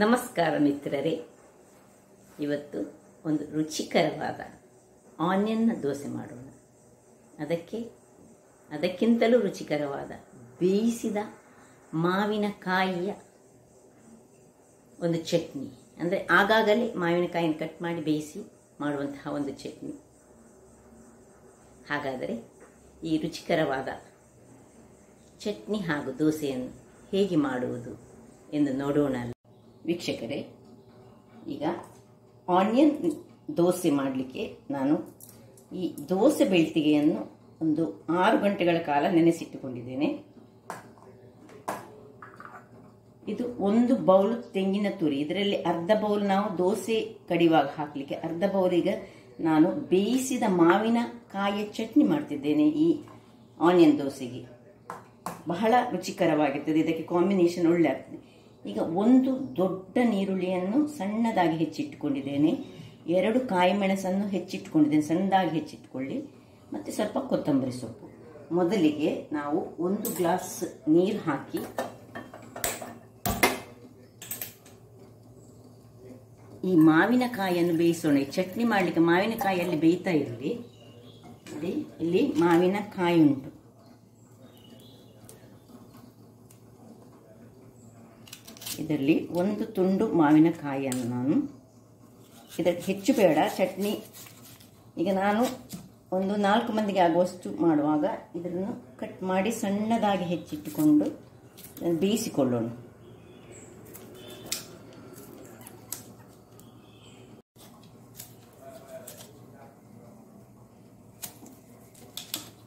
ನಮಸ್ಕಾರ ಮಿತ್ರರೇ. ಇವತ್ತು ಒಂದು ರುಚಿಕರವಾದ ಆನಿಯನ್ ದೋಸೆ ಮಾಡೋಣ. ಅದಕ್ಕಿಂತಲೂ ರುಚಿಕರವಾದ ಬೇಯಿಸಿದ ಮಾವಿನಕಾಯಿಯ ಒಂದು ಚಟ್ನಿ, ಅಂದರೆ ಆಗಾಗಲೇ ಮಾವಿನಕಾಯಿನ ಕಟ್ ಮಾಡಿ ಬೇಯಿಸಿ ಮಾಡುವಂತಹ ಒಂದು ಚಟ್ನಿ. ಹಾಗಾದರೆ ಈ ರುಚಿಕರವಾದ ಚಟ್ನಿ ಹಾಗೂ ದೋಸೆಯನ್ನು ಹೇಗೆ ಮಾಡುವುದು ಎಂದು ನೋಡೋಣ ವೀಕ್ಷಕರೇ. ಈಗ ಆನಿಯನ್ ದೋಸೆ ಮಾಡಲಿಕ್ಕೆ ನಾನು ಈ ದೋಸೆ ಬೆಳ್ತಿಗೆಯನ್ನು ಒಂದು 6 ಗಂಟೆಗಳ ಕಾಲ ನೆನೆಸಿಟ್ಟುಕೊಂಡಿದ್ದೇನೆ. ಇದು 1 ಬೌಲ್ ತೆಂಗಿನ ತುರಿ, ಇದರಲ್ಲಿ ಅರ್ಧ ಬೌಲ್ ನಾವು ದೋಸೆ ಕಡಿಯುವಾಗ ಹಾಕಲಿಕ್ಕೆ, ಅರ್ಧ ಬೌಲಿಗೆ ನಾನು ಬೇಯಿಸಿದ ಮಾವಿನಕಾಯಿಯ ಚಟ್ನಿ ಮಾಡ್ತಿದ್ದೇನೆ. ಈ ಆನಿಯನ್ ದೋಸೆಗೆ ಬಹಳ ರುಚಿಕರವಾಗಿರ್ತದೆ, ಇದಕ್ಕೆ ಕಾಂಬಿನೇಷನ್ ಒಳ್ಳೆ ಆಗ್ತದೆ. ಈಗ 1 ದೊಡ್ಡ ನೀರುಳ್ಳಿಯನ್ನು ಸಣ್ಣದಾಗಿ ಹೆಚ್ಚಿಟ್ಟುಕೊಂಡಿದ್ದೇನೆ. 2 ಕಾಯಿ ಮೆಣಸನ್ನು ಹೆಚ್ಚಿಟ್ಟುಕೊಂಡಿದ್ದೇನೆ, ಸಣ್ಣದಾಗಿ ಹೆಚ್ಚಿಟ್ಟುಕೊಳ್ಳಿ. ಮತ್ತು ಸ್ವಲ್ಪ ಕೊತ್ತಂಬರಿ ಸೊಪ್ಪು. ಮೊದಲಿಗೆ ನಾವು 1 ಗ್ಲಾಸ್ ನೀರು ಹಾಕಿ ಈ ಮಾವಿನಕಾಯಿಯನ್ನು ಬೇಯಿಸೋಣ. ಈ ಚಟ್ನಿ ಮಾಡಲಿಕ್ಕೆ ಮಾವಿನಕಾಯಿಯಲ್ಲಿ ಬೇಯ್ತಾ ಇರಲಿ. ನೋಡಿ, ಇಲ್ಲಿ ಮಾವಿನಕಾಯಿ ಉಂಟು. ಇದರಲ್ಲಿ 1 ತುಂಡು ಮಾವಿನಕಾಯಿಯನ್ನು ನಾನು, ಇದಕ್ಕೆ ಹೆಚ್ಚು ಬೇಡ ಚಟ್ನಿ. ಈಗ ನಾನು ಒಂದು 4 ಮಂದಿಗೆ ಆಗುವಷ್ಟು ಮಾಡುವಾಗ ಇದನ್ನು ಕಟ್ ಮಾಡಿ ಸಣ್ಣದಾಗಿ ಹೆಚ್ಚಿಟ್ಟುಕೊಂಡು ಬೇಯಿಸಿಕೊಳ್ಳೋಣ.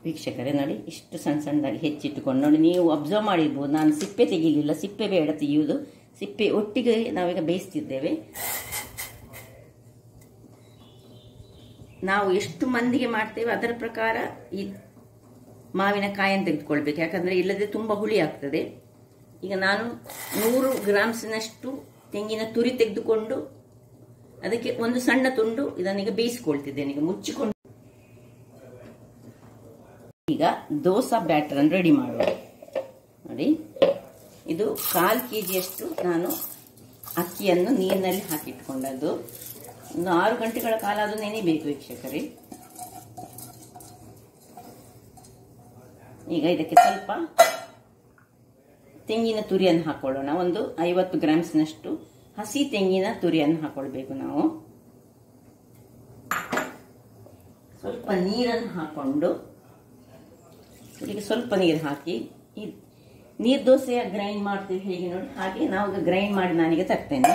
ವೀಕ್ಷಕರೇ ನೋಡಿ, ಇಷ್ಟು ಸಣ್ಣದಾಗಿ ಹೆಚ್ಚಿಟ್ಟುಕೊಂಡು ನೋಡಿ. ನೀವು ಅಬ್ಸರ್ವ್ ಮಾಡಿರ್ಬೋದು, ನಾನು ಸಿಪ್ಪೆ ತೆಗೀಲಿಲ್ಲ. ಸಿಪ್ಪೆ ಬೇಡ ತೆಗೆಯುವುದು, ಸಿಪ್ಪೆ ಒಟ್ಟಿಗೆ ನಾವೀಗ ಬೇಯಿಸ್ತಿದ್ದೇವೆ. ನಾವು ಎಷ್ಟು ಮಂದಿಗೆ ಮಾಡ್ತೇವೆ ಅದರ ಪ್ರಕಾರ ಈ ಮಾವಿನಕಾಯಿಯನ್ನು ತೆಗೆದುಕೊಳ್ಬೇಕು, ಯಾಕಂದರೆ ಇಲ್ಲದೆ ತುಂಬ ಹುಳಿ ಆಗ್ತದೆ. ಈಗ ನಾನು 100 ಗ್ರಾಮ್ಸ್ನಷ್ಟು ತೆಂಗಿನ ತುರಿ ತೆಗೆದುಕೊಂಡು ಅದಕ್ಕೆ 1 ಸಣ್ಣ ತುಂಡು ಇದನ್ನೀಗ ಬೇಯಿಸಿಕೊಳ್ತಿದ್ದೇನೆ. ಈಗ ಮುಚ್ಚಿಕೊಂಡು ಈಗ ದೋಸಾ ಬ್ಯಾಟರ್ ಅನ್ನು ರೆಡಿ ಮಾಡುವ. ನೋಡಿ, ಇದು 1/4 kg ನಾನು ಅಕ್ಕಿಯನ್ನು ನೀರಿನಲ್ಲಿ ಹಾಕಿಟ್ಕೊಂಡದ್ದು. ಒಂದು 6 ಗಂಟೆಗಳ ಕಾಲ ಅದು ನೆನೆಯಬೇಕು ವೀಕ್ಷಕರೇ. ಈಗ ಇದಕ್ಕೆ ಸ್ವಲ್ಪ ತೆಂಗಿನ ತುರಿಯನ್ನು ಹಾಕೊಳ್ಳೋಣ. ಒಂದು 50 ಗ್ರಾಮ್ಸ್ನಷ್ಟು ಹಸಿ ತೆಂಗಿನ ತುರಿಯನ್ನು ಹಾಕೊಳ್ಬೇಕು ನಾವು. ಸ್ವಲ್ಪ ನೀರನ್ನು ಹಾಕೊಂಡು, ಇದಕ್ಕೆ ಸ್ವಲ್ಪ ನೀರು ಹಾಕಿ, ಈ ನೀರು ದೋಸೆಯ ಗ್ರೈಂಡ್ ಮಾಡ್ತೀವಿ ಹೇಗೆ ನೋಡಿ, ಹಾಗೆ ನಾವು ಗ್ರೈಂಡ್ ಮಾಡಿ ನಾನೀಗ ತರ್ತೇನೆ.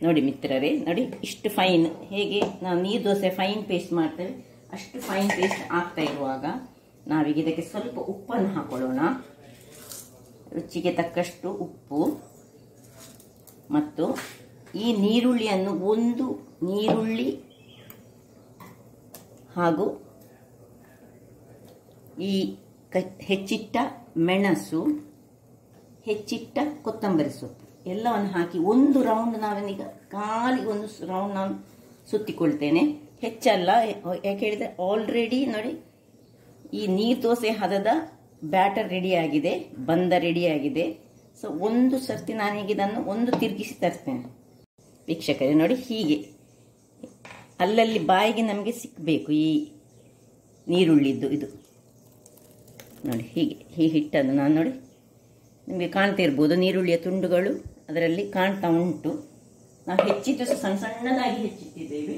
ನೋಡಿ ಮಿತ್ರರೇ, ನೋಡಿ ಇಷ್ಟು ಫೈನ್, ಹೇಗೆ ನಾವು ನೀರು ದೋಸೆ ಫೈನ್ ಪೇಸ್ಟ್ ಮಾಡ್ತೇವೆ ಅಷ್ಟು ಫೈನ್ ಪೇಸ್ಟ್ ಆಗ್ತಾ ಇರುವಾಗ ನಾವೀಗ ಇದಕ್ಕೆ ಸ್ವಲ್ಪ ಉಪ್ಪನ್ನು ಹಾಕೊಳ್ಳೋಣ. ರುಚಿಗೆ ತಕ್ಕಷ್ಟು ಉಪ್ಪು ಮತ್ತು ಈ ನೀರುಳ್ಳಿಯನ್ನು, 1 ನೀರುಳ್ಳಿ ಹಾಗೂ ಈ ಹೆಚ್ಚಿಟ್ಟ ಮೆಣಸು, ಹೆಚ್ಚಿಟ್ಟ ಕೊತ್ತಂಬರಿ ಸೊಪ್ಪು ಎಲ್ಲವನ್ನು ಹಾಕಿ 1 ರೌಂಡ್ ನಾವೀಗ ಖಾಲಿ 1 ರೌಂಡ್ ನಾನು ಸುತ್ತಿಕೊಳ್ತೇನೆ. ಹೆಚ್ಚಲ್ಲ, ಯಾಕೆ ಹೇಳಿದ್ರೆ ಆಲ್ರೆಡಿ ನೋಡಿ ಈ ನೀರು ದೋಸೆ ಹದದ ಬ್ಯಾಟರ್ ರೆಡಿಯಾಗಿದೆ, ರೆಡಿಯಾಗಿದೆ. ಸೊ 1 ಸರ್ತಿ ನಾನೀಗ ಇದನ್ನು 1 ತಿರುಗಿಸಿ ತರ್ತೇನೆ ವೀಕ್ಷಕರೇ. ನೋಡಿ, ಹೀಗೆ ಅಲ್ಲಲ್ಲಿ ಬಾಯಿಗೆ ನಮಗೆ ಸಿಕ್ಕಬೇಕು ಈ ನೀರುಳ್ಳಿದ್ದು. ಇದು ನೋಡಿ, ಹೀಗೆ ಈ ಹಿಟ್ಟನ್ನು ನಾನು ನೋಡಿ, ನಿಮಗೆ ಕಾಣ್ತಾ ಇರ್ಬೋದು ನೀರುಳ್ಳಿಯ ತುಂಡುಗಳು ಅದರಲ್ಲಿ ಕಾಣ್ತಾ ಉಂಟು. ನಾವು ಹೆಚ್ಚಿದ್ದು ಸಣ್ಣದಾಗಿ ಹೆಚ್ಚಿಟ್ಟಿದ್ದೇವೆ.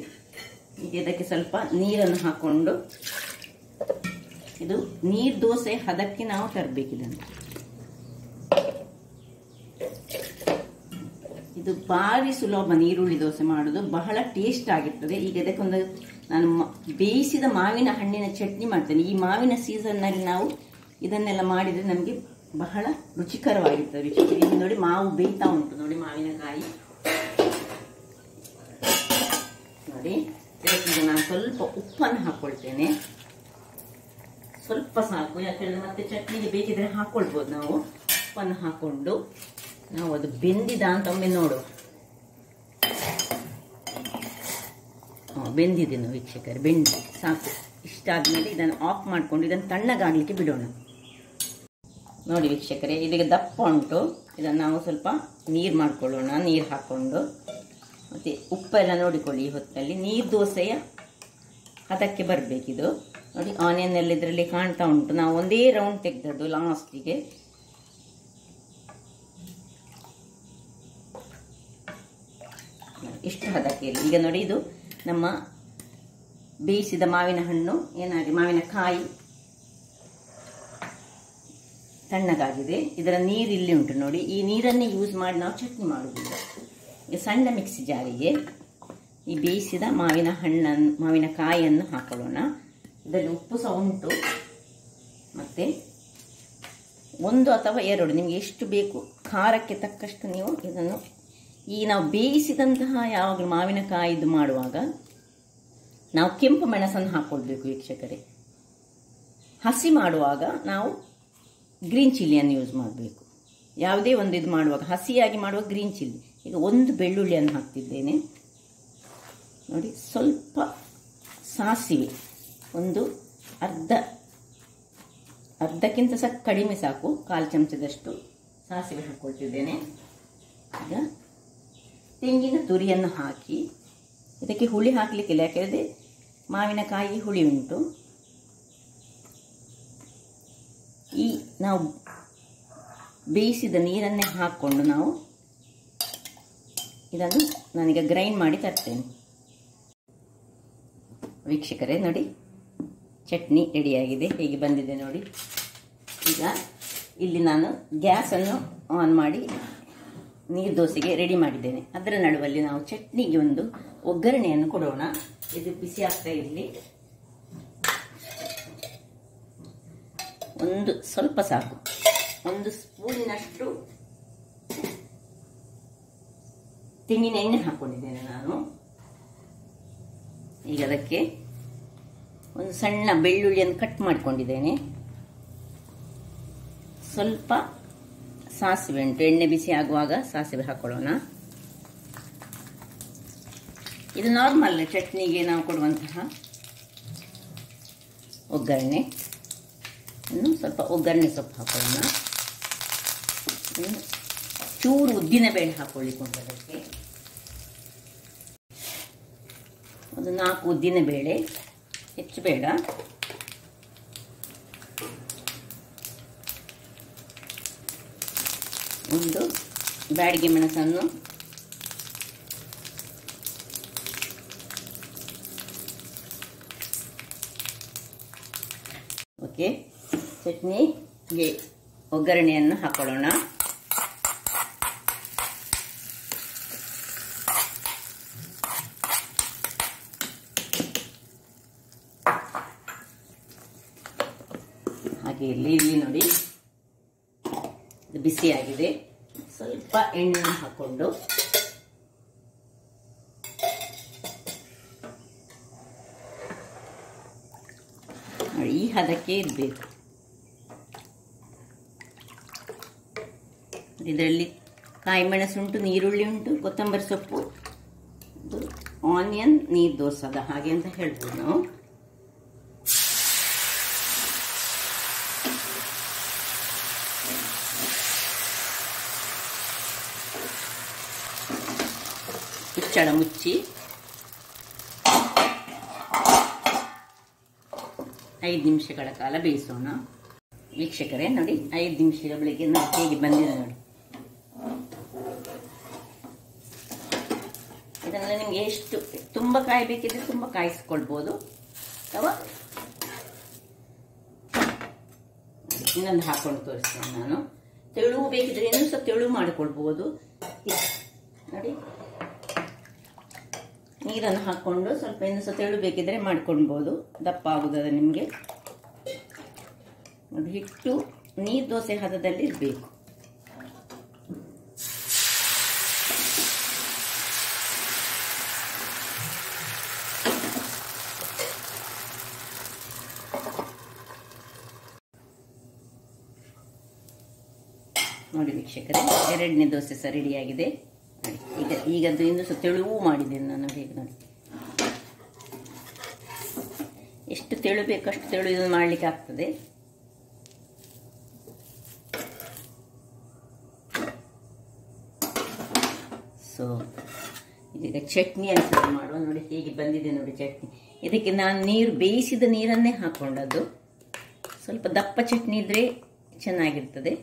ಈಗ ಇದಕ್ಕೆ ಸ್ವಲ್ಪ ನೀರನ್ನು ಹಾಕೊಂಡು, ಇದು ನೀರು ದೋಸೆ ಹದಕ್ಕೆ ನಾವು ತರಬೇಕು ಇದನ್ನು. ಇದು ಭಾರಿ ಸುಲಭ ನೀರುಳ್ಳಿ ದೋಸೆ ಮಾಡೋದು, ಬಹಳ ಟೇಸ್ಟ್ ಆಗಿರ್ತದೆ. ಈಗ ಇದಕ್ಕೊಂದು ನಾನು ಬೇಯಿಸಿದ ಮಾವಿನ ಹಣ್ಣಿನ ಚಟ್ನಿ ಮಾಡ್ತೇನೆ. ಈ ಮಾವಿನ ಸೀಸನ್ನಲ್ಲಿ ನಾವು ಇದನ್ನೆಲ್ಲ ಮಾಡಿದರೆ ನಮಗೆ ಬಹಳ ರುಚಿಕರವಾಗಿರ್ತದೆ. ಇದು ನೋಡಿ, ಮಾವು ಬೇಯ್ತಾ ಉಂಟು ನೋಡಿ, ಮಾವಿನಕಾಯಿ ನೋಡಿ. ಇದಕ್ಕೆ ನಾನು ಸ್ವಲ್ಪ ಉಪ್ಪನ್ನು ಹಾಕೊಳ್ತೇನೆ, ಸ್ವಲ್ಪ ಸಾಕು. ಯಾಕಂದ್ರೆ ಮತ್ತೆ ಚಟ್ನಿಗೆ ಬೇಕಿದ್ರೆ ಹಾಕೊಳ್ಬೋದು ನಾವು. ಉಪ್ಪನ್ನು ಹಾಕೊಂಡು ನಾವು ಅದು ಬೆಂದಿದ ಅಂತ ಒಮ್ಮೆ ನೋಡುವ. ಬೆಂದಿದೆ ನಾವು ವೀಕ್ಷಕರೇ, ಬೆಂದಿ ಸಾಕು. ಇಷ್ಟಾದ್ಮೇಲೆ ಇದನ್ನು ಆಫ್ ಮಾಡಿಕೊಂಡು ಇದನ್ನು ತಣ್ಣಗಾಗಲಿಕ್ಕೆ ಬಿಡೋಣ. ನೋಡಿ ವೀಕ್ಷಕರೇ, ಇದಕ್ಕೆ ದಪ್ಪ ಉಂಟು. ಇದನ್ನು ನಾವು ಸ್ವಲ್ಪ ನೀರು ಮಾಡ್ಕೊಳ್ಳೋಣ. ನೀರು ಹಾಕ್ಕೊಂಡು ಮತ್ತು ಉಪ್ಪೆಲ್ಲ ನೋಡಿಕೊಳ್ಳಿ. ಈ ಹೊತ್ತಲ್ಲಿ ನೀರು ದೋಸೆಯ ಹದಕ್ಕೆ ಬರಬೇಕಿದು. ನೋಡಿ ಆನಿಯನ್ ಎಲ್ಲ ಇದರಲ್ಲಿ ಕಾಣ್ತಾ ಉಂಟು. ನಾವು ಒಂದೇ ರೌಂಡ್ ತೆಗೆದದ್ದು ಲಾಸ್ಟಿಗೆ. ಇಷ್ಟು ಹದಕ್ಕೆ ಇರಲಿ. ಈಗ ನೋಡಿ ಇದು ನಮ್ಮ ಬೇಯಿಸಿದ ಮಾವಿನ ಹಣ್ಣು ಏನಾಗಿ ಮಾವಿನಕಾಯಿ ತಣ್ಣಗಾಗಿದೆ. ಇದರ ನೀರು ಇಲ್ಲಿ ಉಂಟು ನೋಡಿ. ಈ ನೀರನ್ನೇ ಯೂಸ್ ಮಾಡಿ ನಾವು ಚಟ್ನಿ ಮಾಡುವುದಿಲ್ಲ. ಈಗ ಸಣ್ಣ ಮಿಕ್ಸಿ ಜಾರಿಗೆ ಈ ಬೇಯಿಸಿದ ಮಾವಿನಕಾಯಿಯನ್ನು ಹಾಕೊಳ್ಳೋಣ. ಇದರಲ್ಲಿ ಉಪ್ಪು ಸಹ ಉಂಟು. ಮತ್ತು 1 ಅಥವಾ 2 ನಿಮಗೆ ಎಷ್ಟು ಬೇಕು ಖಾರಕ್ಕೆ ತಕ್ಕಷ್ಟು ನೀವು ಇದನ್ನು ನಾವು ಬೇಯಿಸಿದಂತಹ ಯಾವಾಗಲೂ ಮಾವಿನಕಾಯಿದು ಮಾಡುವಾಗ ನಾವು ಕೆಂಪು ಮೆಣಸನ್ನು ಹಾಕ್ಕೊಳ್ಬೇಕು ವೀಕ್ಷಕರೇ. ಹಸಿ ಮಾಡುವಾಗ ನಾವು ಗ್ರೀನ್ ಚಿಲ್ಲಿಯನ್ನು ಯೂಸ್ ಮಾಡಬೇಕು. ಯಾವುದೇ ಒಂದು ಇದು ಮಾಡುವಾಗ ಹಸಿಯಾಗಿ ಮಾಡುವಾಗ ಗ್ರೀನ್ ಚಿಲ್ಲಿ. ಈಗ 1 ಬೆಳ್ಳುಳ್ಳಿಯನ್ನು ಹಾಕ್ತಿದ್ದೇನೆ ನೋಡಿ. ಸ್ವಲ್ಪ ಸಾಸಿವೆ, ಒಂದು ಅರ್ಧಕ್ಕಿಂತ ಸಹ ಕಡಿಮೆ ಸಾಕು, 1/4 ಚಮಚದಷ್ಟು ಸಾಸಿವೆ ಹಾಕ್ಕೊಳ್ತಿದ್ದೇನೆ. ಈಗ ತೆಂಗಿನ ತುರಿಯನ್ನು ಹಾಕಿ, ಇದಕ್ಕೆ ಹುಳಿ ಹಾಕಲಿಕ್ಕಿಲ್ಲ, ಯಾಕೆಂದರೆ ಮಾವಿನಕಾಯಿ ಹುಳಿ ಉಂಟು. ಈ ನಾವು ಬೇಯಿಸಿದ ನೀರನ್ನೇ ಹಾಕ್ಕೊಂಡು ನಾವು ಇದನ್ನು ನಾನೀಗ ಗ್ರೈಂಡ್ ಮಾಡಿ ತರ್ತೇನೆ. ವೀಕ್ಷಕರೇ ನೋಡಿ, ಚಟ್ನಿ ರೆಡಿಯಾಗಿದೆ. ಹೇಗೆ ಬಂದಿದೆ ನೋಡಿ. ಈಗ ಇಲ್ಲಿ ನಾನು ಗ್ಯಾಸನ್ನು ಆನ್ ಮಾಡಿ ನೀರು ದೋಸೆಗೆ ರೆಡಿ ಮಾಡಿದ್ದೇನೆ. ಅದರ ನಡುವಲ್ಲಿ ನಾವು ಚಟ್ನಿಗೆ ಒಂದು ಒಗ್ಗರಣೆಯನ್ನು ಕೊಡೋಣ. ಇದು ಬಿಸಿ ಆಗ್ತಾ ಇರಲಿ. ಸ್ವಲ್ಪ ಸಾಕು, 1 ಸ್ಪೂನಿನಷ್ಟು ತೆಂಗಿನ ಎಣ್ಣೆ ಹಾಕೊಂಡಿದ್ದೇನೆ ನಾನು. ಈಗ ಅದಕ್ಕೆ ಒಂದು ಸಣ್ಣ ಬೆಳ್ಳುಳ್ಳಿಯನ್ನು ಕಟ್ ಮಾಡಿಕೊಂಡಿದ್ದೇನೆ. ಸ್ವಲ್ಪ ಸಾಸಿವೆ ಉಂಟು. ಎಣ್ಣೆ ಬಿಸಿ ಆಗುವಾಗ ಸಾಸಿವೆ ಹಾಕೊಳ್ಳೋಣ. ಇದು ನಾರ್ಮಲ್ ಚಟ್ನಿಗೆ ನಾವು ಕೊಡುವಂತಹ ಒಗ್ಗರಣೆ. ಇನ್ನು ಸ್ವಲ್ಪ ಒಗ್ಗರಣೆ ಸೊಪ್ಪು ಹಾಕೊಳ್ಳೋಣ. ಚೂರು ಉದ್ದಿನ ಬೇಳೆ ಹಾಕೊಳ್ಳಿಕ್ಕೆ ಉಂಟು. ಅದಕ್ಕೆ ಒಂದು 4 ಉದ್ದಿನ ಬೇಳೆ, ಹೆಚ್ಚು ಬೇಡ. ಒಂದು ಬ್ಯಾಡಿಗೆ ಮೆಣಸನ್ನು, ಓಕೆ. ಚಟ್ನಿಗೆ ಒಗ್ಗರಣೆಯನ್ನು ಹಾಕೊಳ್ಳೋಣ. ಹಾಗೆ ಇಲ್ಲಿ ನೋಡಿ, ಇದು ಬಿಸಿಯಾಗಿದೆ. ಸ್ವಲ್ಪ ಎಣ್ಣೆ ಹಾಕೊಂಡು ಈ ಹದಕ್ಕೆ ಇರಬೇಕು. ಇದರಲ್ಲಿ ಕಾಯಿ ಮೆಣಸು ಉಂಟು, ನೀರುಳ್ಳಿ ಉಂಟು, ಕೊತ್ತಂಬರಿ ಸೊಪ್ಪು, ಆನಿಯನ್, ನೀರು ದೋಸದ ಹಾಗೆ ಅಂತ ಹೇಳ್ಬೋದು ನಾವು. ಮುಚ್ಚಳ ಮುಚ್ಚಿ 5 ನಿಮಿಷಗಳ ಕಾಲ ಬೇಯಿಸೋಣ. ವೀಕ್ಷಕರೇ ನೋಡಿ, 5 ನಿಮಿಷದ ಬಳಿಕ ಹೇಗೆ ಬಂದಿದೆ ನೋಡಿ. ಇದನ್ನು ನಿಮಗೆ ಎಷ್ಟು ತುಂಬ ಕಾಯಬೇಕಿದ್ರೆ ತುಂಬ ಕಾಯಿಸ್ಕೊಳ್ಬೋದು, ಅಥವಾ ಇನ್ನೊಂದು ಹಾಕೊಂಡು ತೋರಿಸ್ತೇನೆ ನಾನು. ತೆಳು ಬೇಕಿದ್ರೆ ಇನ್ನೂ ಸ್ವಲ್ಪ ತೆಳು ಮಾಡಿಕೊಳ್ಬೋದು ನೋಡಿ. ನೀರನ್ನು ಹಾಕೊಂಡು ಸ್ವಲ್ಪ ಇನ್ನೂ ಸ್ವಲ್ಪ ತೆಳು ಬೇಕಿದ್ರೆ ಮಾಡ್ಕೊಳ್ಬೋದು, ದಪ್ಪ ಆಗುತ್ತದೆ ನಿಮಗೆ ನೋಡಿ. ಹಿಟ್ಟು ನೀರು ದೋಸೆ ಹದದಲ್ಲಿ ಇರಬೇಕು. ನೋಡಿ ವೀಕ್ಷಕರೇ, 2ನೇ ದೋಸೆ ಸಹ ರೆಡಿಯಾಗಿದೆ. ಈಗದ್ದು ಇನ್ನೂ ಸ್ವಲ್ಪ ತೆಳುವು ಮಾಡಿದ್ದೇನೆ ನಾನು. ಹೇಗೆ ನೋಡಿ, ಎಷ್ಟು ತೆಳು ಬೇಕಷ್ಟು ತೆಳು ಇದನ್ನು ಮಾಡಲಿಕ್ಕೆ ಆಗ್ತದೆ. ಸೊ ಇದೀಗ ಚಟ್ನಿಯನ್ನು ಶುರು ಮಾಡುವ. ನೋಡಿ ಹೇಗೆ ಬಂದಿದೆ ನೋಡಿ ಚಟ್ನಿ. ಇದಕ್ಕೆ ನಾನು ಬೇಯಿಸಿದ ನೀರನ್ನೇ ಹಾಕೊಂಡದ್ದು. ಸ್ವಲ್ಪ ದಪ್ಪ ಚಟ್ನಿ ಇದ್ರೆ ಚೆನ್ನಾಗಿರ್ತದೆ.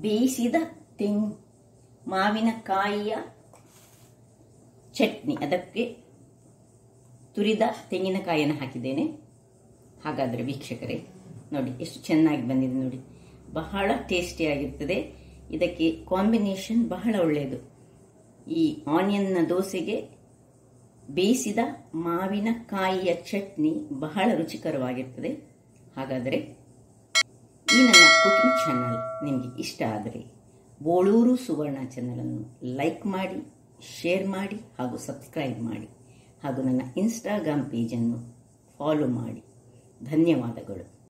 ಬೇಯಿಸಿದ ಮಾವಿನಕಾಯಿಯ ಚಟ್ನಿ, ಅದಕ್ಕೆ ತುರಿದ ತೆಂಗಿನಕಾಯಿಯನ್ನು ಹಾಕಿದ್ದೇನೆ. ಹಾಗಾದರೆ ವೀಕ್ಷಕರೇ ನೋಡಿ ಎಷ್ಟು ಚೆನ್ನಾಗಿ ಬಂದಿದೆ ನೋಡಿ, ಬಹಳ ಟೇಸ್ಟಿಯಾಗಿರ್ತದೆ. ಇದಕ್ಕೆ ಕಾಂಬಿನೇಷನ್ ಬಹಳ ಒಳ್ಳೆಯದು. ಈ ಆನಿಯನ್ನ ದೋಸೆಗೆ ಬೇಯಿಸಿದ ಮಾವಿನಕಾಯಿಯ ಚಟ್ನಿ ಬಹಳ ರುಚಿಕರವಾಗಿರ್ತದೆ. ಹಾಗಾದರೆ ಈ ನನ್ನ ಕುಕಿಂಗ್ ಚಾನಲ್ ನಿಮಗೆ ಇಷ್ಟ ಆದರೆ ಬೋಳೂರು ಸುವರ್ಣ ಚಾನಲನ್ನು ಲೈಕ್ ಮಾಡಿ, ಶೇರ್ ಮಾಡಿ ಹಾಗೂ ಸಬ್ಸ್ಕ್ರೈಬ್ ಮಾಡಿ ಹಾಗೂ ನನ್ನ ಇನ್ಸ್ಟಾಗ್ರಾಮ್ ಪೇಜನ್ನು ಫಾಲೋ ಮಾಡಿ. ಧನ್ಯವಾದಗಳು.